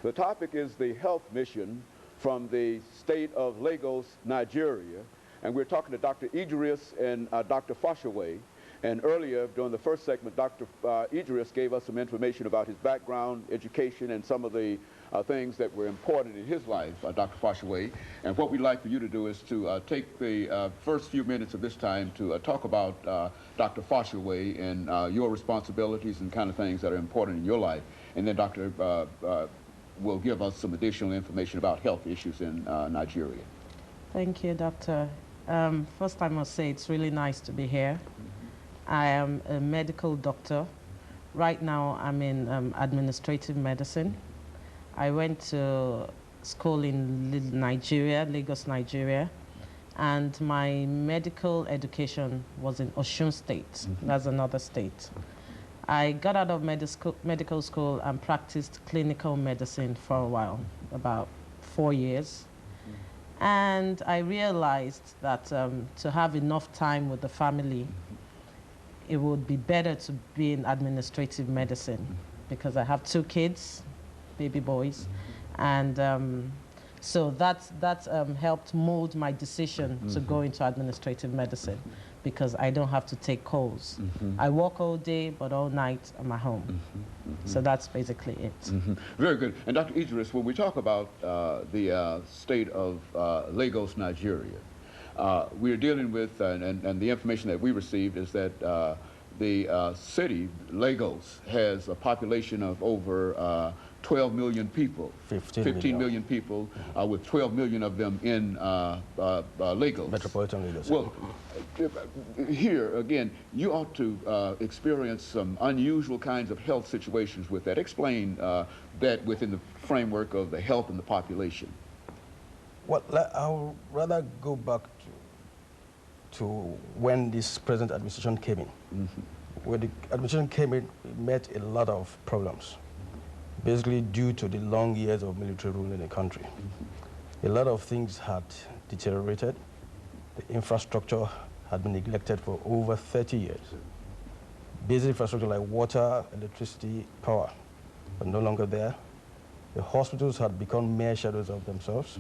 The topic is the health mission from the state of Lagos, Nigeria. And we're talking to Dr. JAdris and Dr. Fucus3. And earlier, during the first segment, Dr. JAdris gave us some information about his background, education, and some of the things that were important in his life, Dr. Fucus3. And what we'd like for you to do is to take the first few minutes of this time to talk about Dr. Fucus3 and your responsibilities and kind of things that are important in your life. And then Dr. will give us some additional information about health issues in Nigeria. Thank you, Doctor. First, I must say it's really nice to be here. I am a medical doctor. Right now, I'm in administrative medicine. I went to school in Nigeria, Lagos, Nigeria, and my medical education was in Osun State. That's another state. I got out of medical school and practiced clinical medicine for a while, about 4 years. And I realized that to have enough time with the family, it would be better to be in administrative medicine because I have 2 kids, baby boys. And so that helped mold my decision to go into administrative medicine because I don't have to take calls. I work all day, but all night I'm at home. So that's basically it. Very good. And Dr. JAdris, when we talk about the state of Lagos, Nigeria, we're dealing with, and the information that we received is that the city, Lagos, has a population of over 12 million people, 15 million people, with 12 million of them in Lagos. Metropolitan Lagos. Well, here, again, you ought to experience some unusual kinds of health situations with that. Explain that within the framework of the health and the population. Well, I'll rather go back to when this present administration came in. When the administration came in, it met a lot of problems, basically due to the long years of military rule in the country. A lot of things had deteriorated. The infrastructure had been neglected for over 30 years. Basic infrastructure like water, electricity, power were no longer there. The hospitals had become mere shadows of themselves.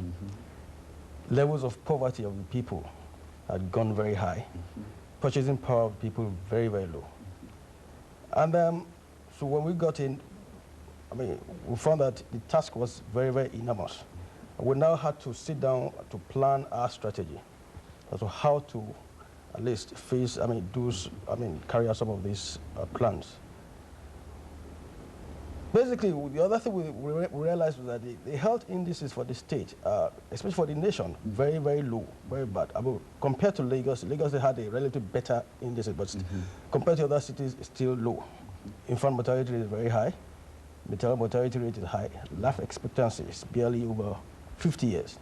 Levels of poverty of the people had gone very high. Purchasing power of people very, very low. And so when we got in, I mean, we found that the task was very, very enormous. We now had to sit down to plan our strategy as to how to at least face, carry out some of these plans. Basically, the other thing we realized was that the health indices for the state, especially for the nation, very, very low, very bad. I mean, compared to Lagos, Lagos had a relatively better indices, but compared to other cities, it's still low. Infant mortality rate is very high. Maternal mortality rate is high. Life expectancy is barely over 50 years.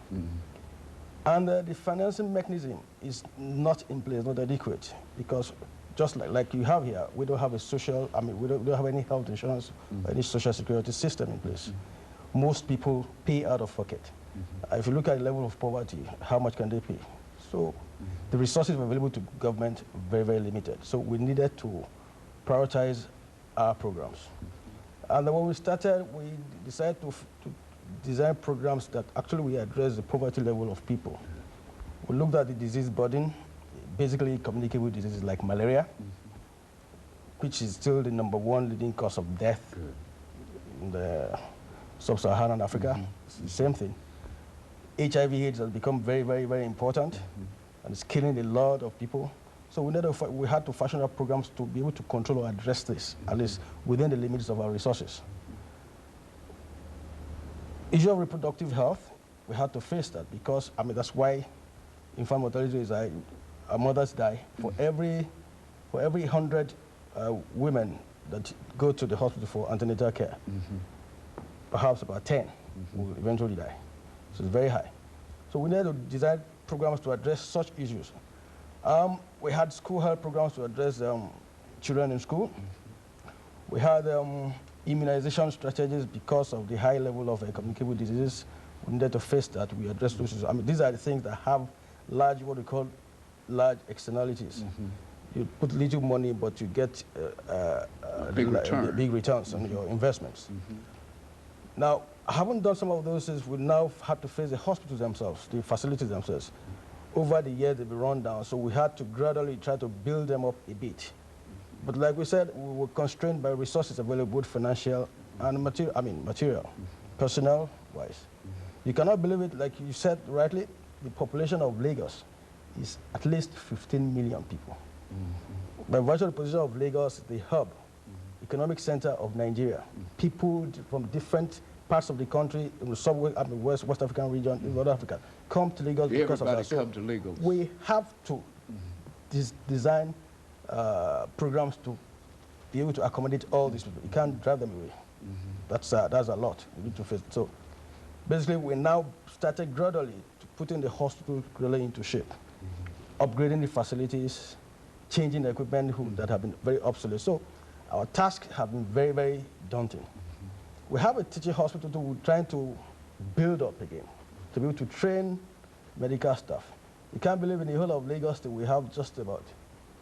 And the financing mechanism is not in place, not adequate, because just like you have here, we don't have a social, we don't have any health insurance or any social security system in place. Most people pay out of pocket. If you look at the level of poverty, how much can they pay? So the resources available to government very, very limited. So we needed to prioritize our programs. And then when we started, we decided to design programs that actually will address the poverty level of people. We looked at the disease burden, basically communicable diseases like malaria, which is still the #1 leading cause of death in the sub-Saharan Africa. It's the same thing. HIV/AIDS has become very, very, very important, and it's killing a lot of people. So we had to fashion our programs to be able to control or address this, at least within the limits of our resources. Issue of reproductive health, we had to face that because, that's why infant mortality is high. Our mothers die. For every 100 women that go to the hospital for antenatal care, perhaps about 10 will eventually die. So it's very high. So we need to design programs to address such issues. We had school health programs to address children in school. We had immunization strategies because of the high level of communicable diseases. We needed to face that. We address those issues. These are the things that have what we call large externalities. You put little money, but you get big returns on your investments. Now, Having done some of those things, we now have to face the hospitals themselves, the facilities themselves. Over the years, they've been run down, so we had to gradually try to build them up a bit. But like we said, we were constrained by resources available, both financial and material, personnel-wise. You cannot believe it, like you said rightly, the population of Lagos is at least 15 million people. By virtue of the position of Lagos, the hub, economic center of Nigeria, people from different parts of the country, in the West African region, in North Africa, come to Lagos because of that. Come to Lagos. We have to design programs to be able to accommodate all these people. You can't drive them away. That's a lot. You need to face it. So basically, we now started gradually to putting the hospital really into shape, upgrading the facilities, changing the equipment that have been very obsolete. So our tasks have been very, very daunting. We have a teaching hospital that we're trying to build up again, to be able to train medical staff. You can't believe in the whole of Lagos that we have just about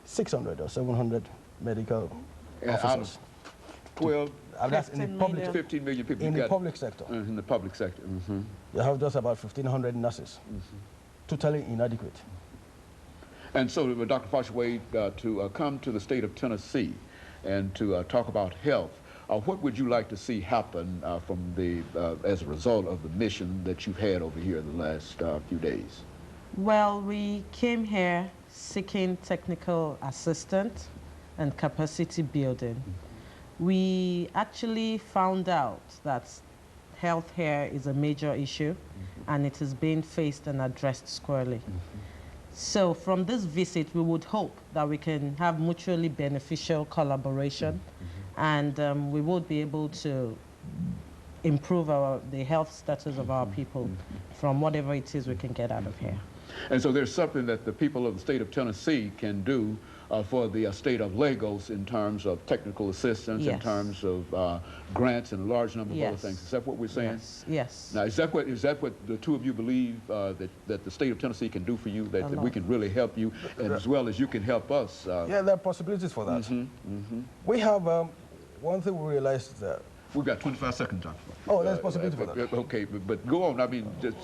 600 or 700 medical officers. 12, that's in the public, 15 million people. in the public sector. In the public sector. You have just about 1,500 nurses, totally inadequate. And so, Dr. Foshaway, to come to the state of Tennessee and to talk about health, what would you like to see happen from as a result of the mission that you've had over here the last few days? Well, we came here seeking technical assistance and capacity building. We actually found out that health here is a major issue, and it is being faced and addressed squarely. So from this visit, we would hope that we can have mutually beneficial collaboration, and we would be able to improve the health status of our people from whatever it is we can get out of here. And so there's something that the people of the state of Tennessee can do for the state of Lagos in terms of technical assistance, in terms of grants and a large number of other things. Is that what we're saying? Yes. Now, is that what the two of you believe that the state of Tennessee can do for you, that we can really help you, and as well as you can help us? Yeah, there are possibilities for that. We have one thing we realized that we've got 25 seconds, Dr. Oh, there's possibility for that. Okay, but go on. I mean, just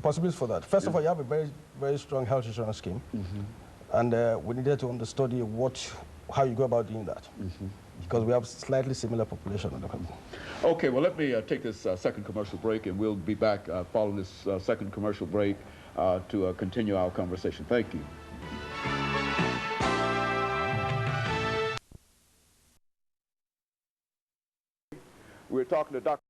possibilities for that. First of all, you have a very, very strong health insurance scheme, and we needed to understudy how you go about doing that, because we have slightly similar population in the country. Okay, well, let me take this second commercial break, and we'll be back following this second commercial break to continue our conversation. Thank you. We're talking to Dr.